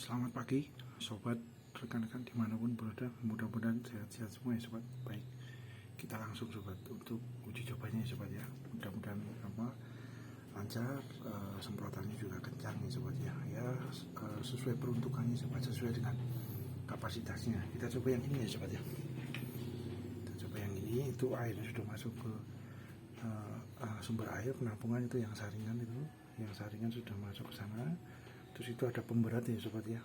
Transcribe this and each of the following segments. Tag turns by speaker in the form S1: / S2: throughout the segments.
S1: Selamat pagi, sobat, rekan-rekan dimanapun berada. Mudah-mudahan sehat-sehat semua ya sobat. Baik, kita langsung sobat untuk uji cobanya ya sobat ya. Mudah-mudahan lancar, semprotannya juga kencang ya sobat ya. Sesuai peruntukannya sobat, sesuai dengan kapasitasnya. Kita coba yang ini ya sobat ya. Kita coba yang ini, itu airnya sudah masuk ke sumber air penampungan itu, yang saringan sudah masuk ke sana. Terus itu ada pemberat ya sobat ya,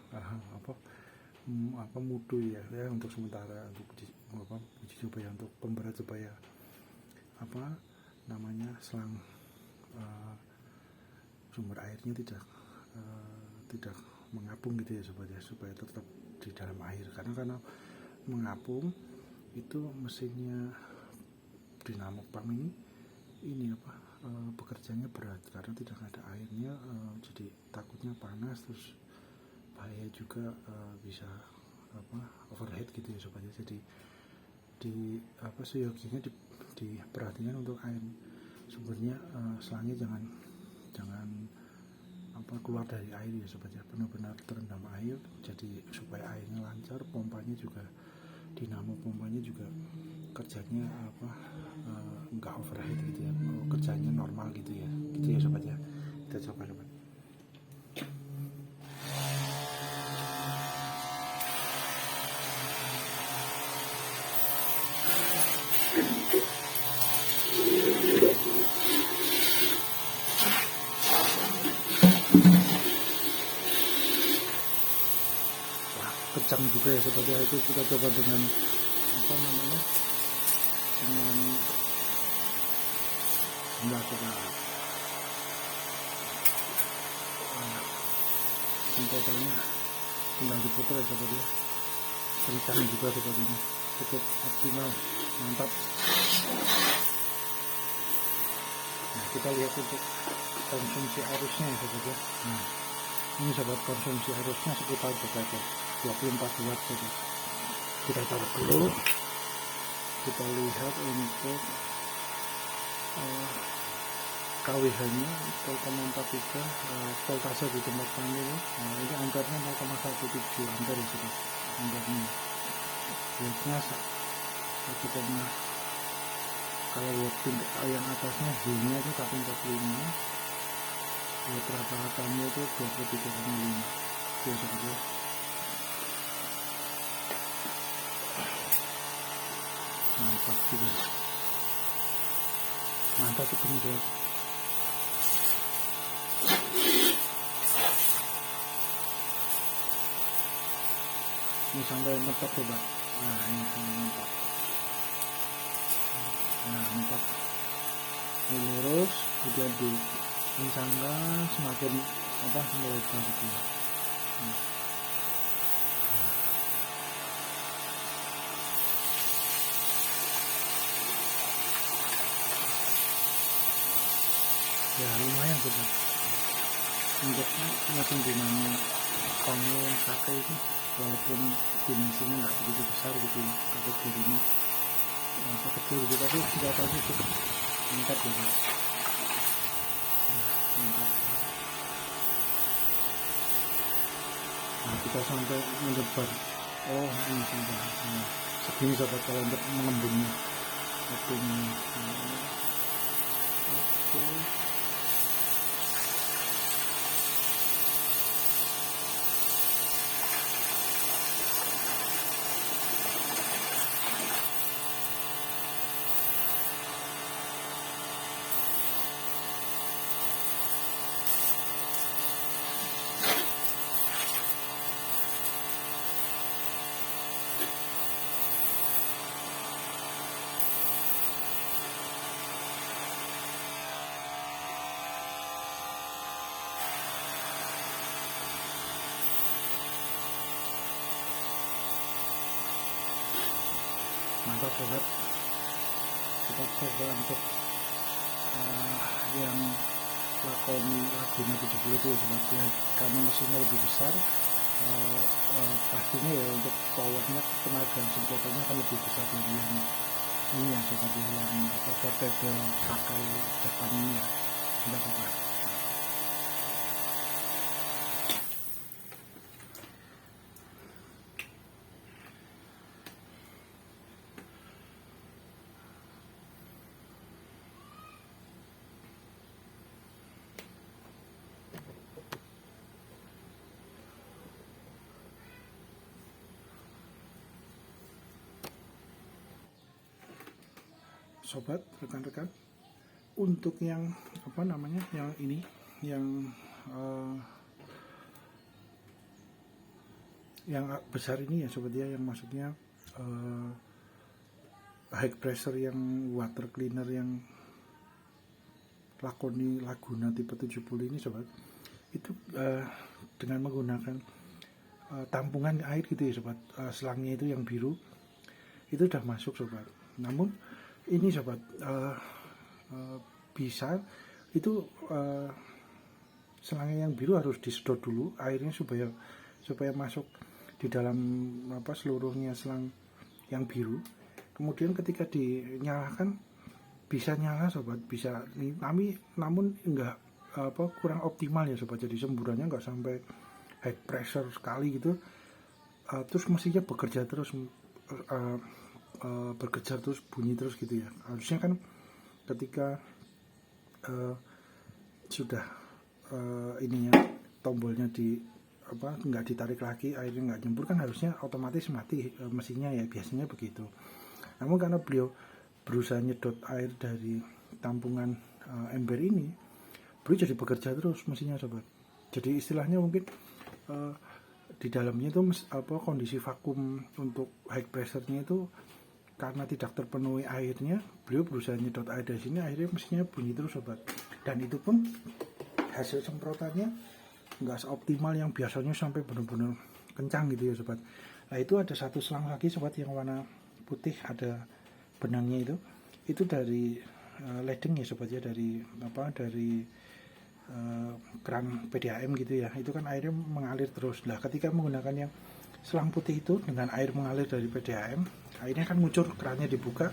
S1: mudu ya untuk sementara, untuk uji coba ya, untuk pemberat supaya selang sumber airnya tidak mengapung gitu ya sobat ya, supaya tetap di dalam air, karena mengapung itu mesinnya dinamo pump ini bekerjanya berat karena tidak ada airnya, jadi takutnya panas, terus bahaya juga, bisa overheat gitu ya sobat ya. Jadi seyogianya diperhatikan untuk air sumbernya, selangnya jangan keluar dari air ya sobat ya, benar-benar terendam air, jadi supaya airnya lancar, pompanya juga, dinamo pompanya juga kerjanya nggak overheat gitu ya, kerjanya normal gitu ya sobat ya. Kita coba sobat. Wah, kencang juga ya sobat ya. Itu kita coba dengan dengan melakukan semprotannya, tinggal diputar ya sobat ya. Kencang juga sobat, ini cukup optimal, mantap. Nah, kita lihat untuk konsumsi arusnya ya sobat ya. Nah, ini sobat, konsumsi arusnya sekitar 24 watt sobat. Kita taruh dulu, kita lihat untuk KWH nya 0,43, voltase di tempat kami ini. Nah, ini ampernya 0,17 ampere ya sobat, ampernya. Voltnya 1, kalau yang atasnya Z-nya itu 145, rata-ratanya itu 23,5 ya sobat ya. Mantap juga, mantap itu nih sobat. Ini sampai mentok sobat. Nah, ini sampai mentok. Nah, mentok. Ini lurus, kemudian disangga semakin melebar gitu ya. Ya lumayan sobat, untuk mesin dinamo panel pakai itu, walaupun dimensinya nggak begitu besar gitu ya, kategorinya kecil gitu, tapi senjatanya cukup mantap ya guys. Mantap. Nah, kita sampai menyebar, ini sudah segini sobat kalau untuk mengembungnya apinya. Oke. Mantap sobat. Kita coba untuk yang lakoni Laguna 70 itu sobat ya, karena mesinnya lebih besar, pastinya ya untuk powernya, tenaga semprotannya akan lebih besar dari yang ini ya sobat ya, yang portable pakai Jepang ini ya. Kita coba. sobat, rekan-rekan, untuk yang apa namanya, yang ini, yang besar ini ya sobat ya, yang maksudnya high pressure yang water cleaner yang Lakoni Laguna tipe 70 ini sobat, itu dengan menggunakan tampungan air gitu ya sobat, selangnya itu yang biru itu udah masuk sobat. Namun ini sobat, bisa itu selangnya yang biru harus disedot dulu airnya supaya masuk di dalam seluruhnya selang yang biru. Kemudian ketika dinyalakan bisa nyala sobat, bisa namun enggak kurang optimal ya sobat, jadi semburannya enggak sampai high pressure sekali gitu, terus mestinya bekerja terus bunyi terus gitu ya. Harusnya kan ketika sudah ininya tombolnya enggak ditarik lagi, airnya enggak nyembur, kan harusnya otomatis mati mesinnya ya, biasanya begitu. Namun karena beliau berusaha nyedot air dari tampungan ember ini, beliau jadi bekerja terus mesinnya sobat. Jadi istilahnya mungkin di dalamnya itu kondisi vakum untuk high pressure-nya itu karena tidak terpenuhi airnya, beliau berusaha nyedot air dari sini, akhirnya mesinnya bunyi terus sobat. Dan itu pun hasil semprotannya nggak seoptimal yang biasanya sampai benar-benar kencang gitu ya sobat. Nah itu ada satu selang lagi sobat yang warna putih, ada benangnya itu dari ledeng ya sobat ya, dari keran PDAM gitu ya. Itu kan airnya mengalir terus. Nah ketika menggunakan yang selang putih itu dengan air mengalir dari PDAM, airnya kan ngucur, kerannya dibuka,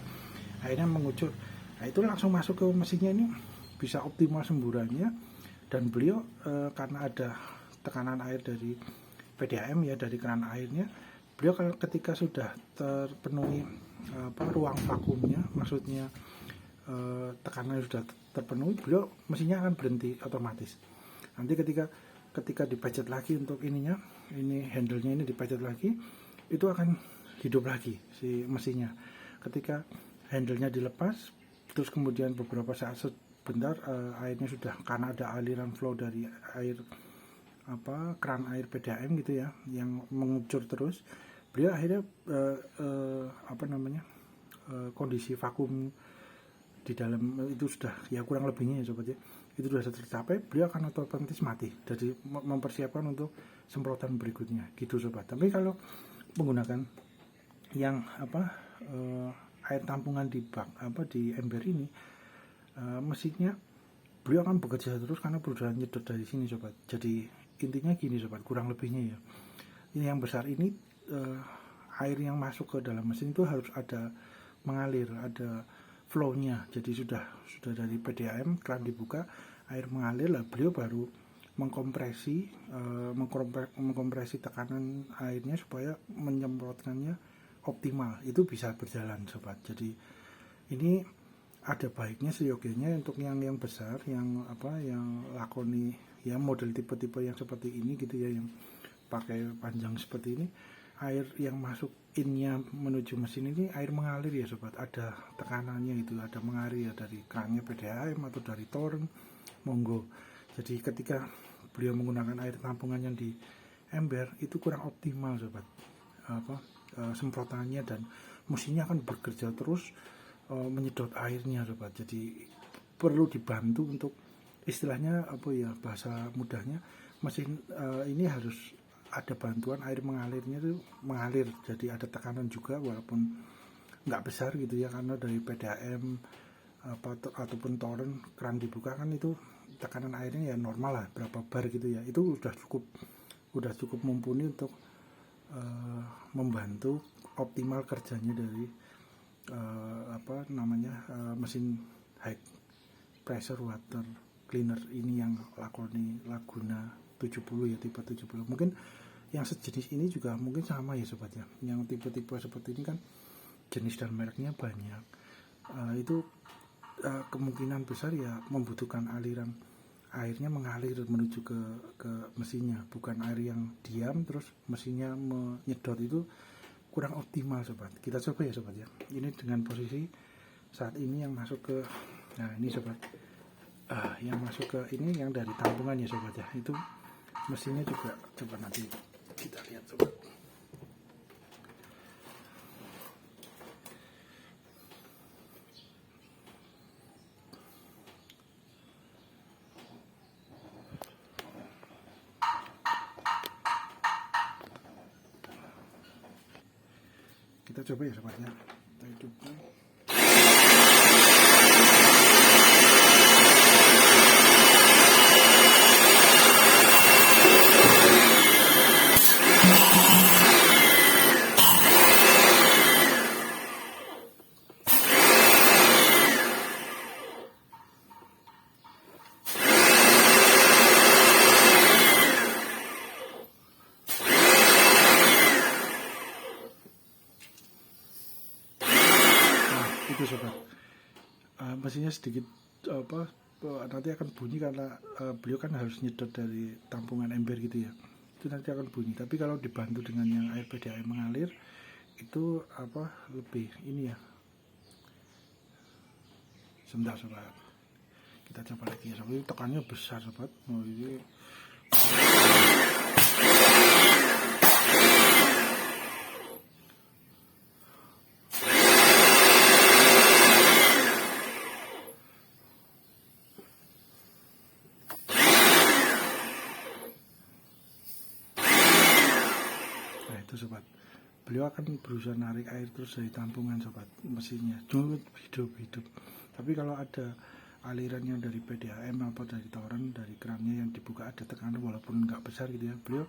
S1: airnya mengucur. Nah itu langsung masuk ke mesinnya, ini bisa optimal semburannya. Dan beliau karena ada tekanan air dari PDAM ya, dari keran airnya, beliau ketika sudah terpenuhi ruang vakumnya, maksudnya tekanannya sudah terpenuhi, beliau mesinnya akan berhenti otomatis. Nanti ketika dipecet lagi untuk ini handle-nya ini dipecet lagi, itu akan hidup lagi si mesinnya. Ketika handle-nya dilepas, terus kemudian beberapa saat sebentar airnya sudah, karena ada aliran flow dari air keran air PDAM gitu ya, yang mengucur terus, beliau akhirnya kondisi vakum di dalam itu sudah ya kurang lebihnya ya sobat ya, itu sudah tercapai, beliau akan otomatis mati, jadi mempersiapkan untuk semprotan berikutnya gitu sobat. Tapi kalau menggunakan yang air tampungan di ember ini, mesinnya beliau akan bekerja terus karena berusaha nyedot dari sini sobat. Jadi intinya gini sobat, kurang lebihnya ya, ini yang besar ini air yang masuk ke dalam mesin itu harus ada mengalir, ada flow-nya. Jadi sudah dari PDAM, keran dibuka, air mengalir lah, beliau baru mengkompresi tekanan airnya supaya menyemprotkannya optimal. Itu bisa berjalan sobat. Jadi ini ada baiknya seyogianya untuk yang besar, yang Lakoni ya, model tipe-tipe yang seperti ini gitu ya, yang pakai panjang seperti ini, air yang masuk innya menuju mesin ini air mengalir ya sobat, ada tekanannya itu, ada mengalir ya dari kerannya PDAM atau dari toren, monggo. Jadi ketika beliau menggunakan air tampungan yang di ember itu kurang optimal sobat, semprotannya, dan mesinnya akan bekerja terus menyedot airnya sobat. Jadi perlu dibantu untuk istilahnya bahasa mudahnya, mesin ini harus ada bantuan air mengalirnya itu mengalir, jadi ada tekanan juga walaupun nggak besar gitu ya, karena dari PDAM ataupun toren keran dibuka kan itu tekanan airnya ya normal lah, berapa bar gitu ya, itu udah cukup mumpuni untuk membantu optimal kerjanya dari mesin high pressure water cleaner ini yang Lakoni Laguna 70 ya, tipe 70. Mungkin yang sejenis ini juga mungkin sama ya sobat ya, yang tipe-tipe seperti ini kan jenis dan mereknya banyak. Itu kemungkinan besar ya membutuhkan aliran airnya mengalir menuju ke mesinnya, bukan air yang diam terus mesinnya menyedot. Itu kurang optimal sobat. Kita coba ya sobat ya, ini dengan posisi saat ini yang masuk ke, nah ini sobat, yang masuk ke ini yang dari tampungan ya sobat ya, itu mesinnya juga coba nanti kita lihat sobat. Kita coba ya sobat ya, kita hidupkan. Itu sobat, mesinnya sedikit nanti akan bunyi karena beliau kan harus nyedot dari tampungan ember gitu ya, itu nanti akan bunyi. Tapi kalau dibantu dengan yang air PDAM mengalir itu lebih ini ya. Sebentar sobat, kita coba lagi ya sobat. Ini tekannya besar sobat. Ini sobat, beliau akan berusaha narik air terus dari tampungan sobat, mesinnya hidup. Tapi kalau ada aliran yang dari PDAM atau dari toren, dari kerannya yang dibuka ada tekanan walaupun nggak besar gitu ya, beliau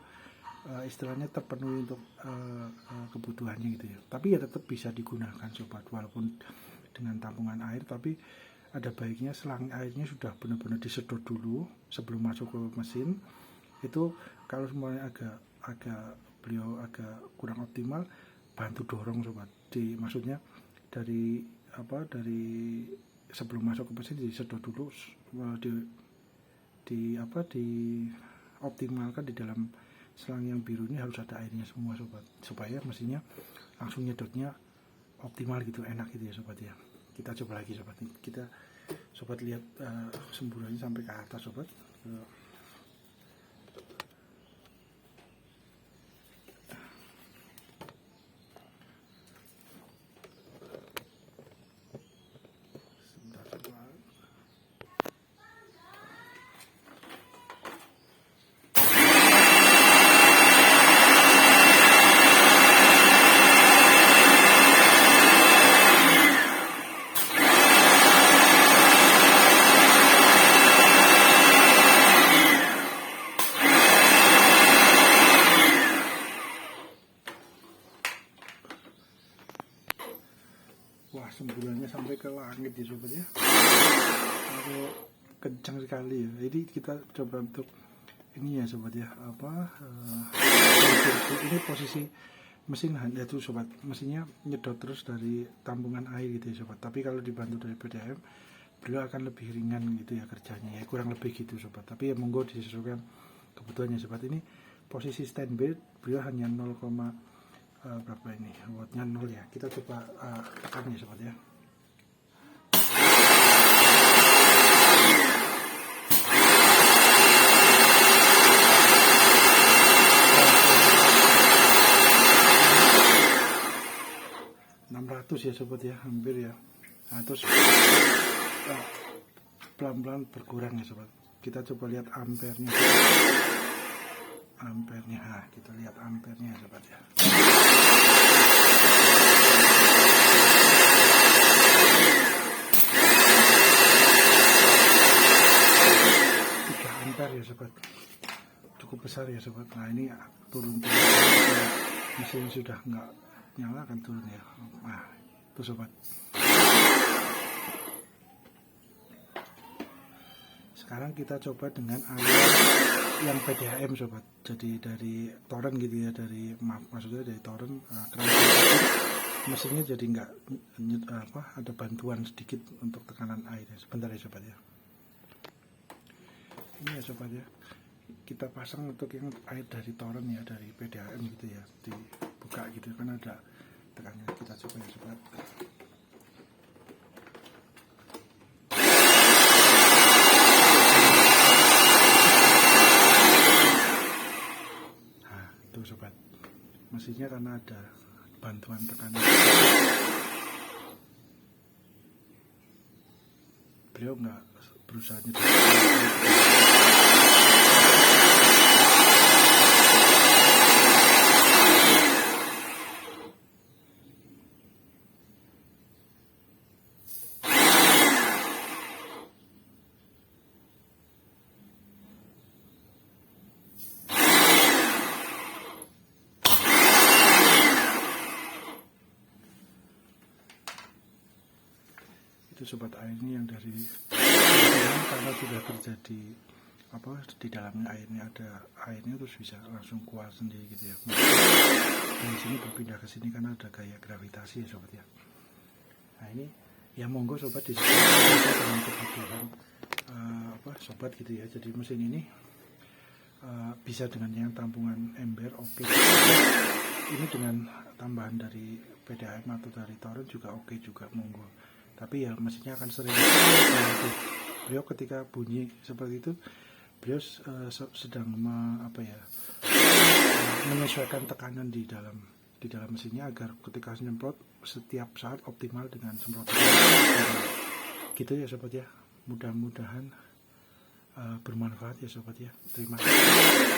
S1: istilahnya terpenuhi untuk kebutuhannya gitu ya. Tapi ya tetap bisa digunakan sobat walaupun dengan tampungan air, tapi ada baiknya selang airnya sudah benar-benar disedot dulu sebelum masuk ke mesin. Itu kalau semuanya beliau agak kurang optimal, bantu dorong sobat. Maksudnya dari sebelum masuk ke mesin disedot dulu, dioptimalkan di dalam selang yang biru ini harus ada airnya semua sobat, supaya mesinnya langsung nyedotnya optimal gitu, enak gitu ya sobat ya. Kita coba lagi sobat, kita sobat lihat semburannya sampai ke atas sobat. Wah, semburannya sampai ke langit ya sobat ya, kencang sekali ya. Jadi kita coba untuk ini ya sobat ya, ini posisi mesin itu sobat, mesinnya nyedot terus dari tampungan air gitu ya sobat. Tapi kalau dibantu dari PDAM, beliau akan lebih ringan gitu ya kerjanya ya, kurang lebih gitu sobat. Tapi ya monggo disesuaikan kebutuhannya sobat. Ini posisi standby beliau hanya 0, berapa ini wattnya 0 ya. Kita coba tekan ya sobat ya. Ya sobat ya, hampir ya. Nah, terus pelan-pelan berkurang ya sobat. Kita coba lihat ampernya. Kita lihat ampernya ya sobat ya. Ya sobat, cukup besar ya sobat. Nah ini turun mesin sudah nggak nyala, akan turun ya. Nah itu sobat. Sekarang kita coba dengan aliran yang PDAM sobat. Jadi dari toren gitu ya, maksudnya dari toren keran mesinnya jadi nggak ada bantuan sedikit untuk tekanan air. Sebentar ya sobat ya. Ini ya sobat ya, kita pasang untuk yang air dari toren ya, dari PDAM gitu ya, dibuka gitu kan ada tekanannya. Kita coba ya sobat. sobat, mesinnya karena ada bantuan tekanan. Beliau nggak berusaha nyetir. Itu sobat, airnya yang dari karena sudah terjadi di dalamnya airnya terus bisa langsung keluar sendiri gitu ya. Dari sini berpindah ke sini karena ada gaya gravitasi ya sobat ya. Nah ini ya monggo sobat disesuaikan dengan kebutuhan sobat gitu ya. Jadi mesin ini bisa dengan yang tampungan ember oke. Ini dengan tambahan dari PDAM atau dari torrent juga oke juga, monggo. Tapi ya mesinnya akan sering beliau ketika bunyi seperti itu, beliau sedang menyesuaikan tekanan di dalam mesinnya agar ketika semprot setiap saat optimal dengan semprotan. Gitu ya sobat ya. Mudah-mudahan bermanfaat ya sobat ya. Terima kasih.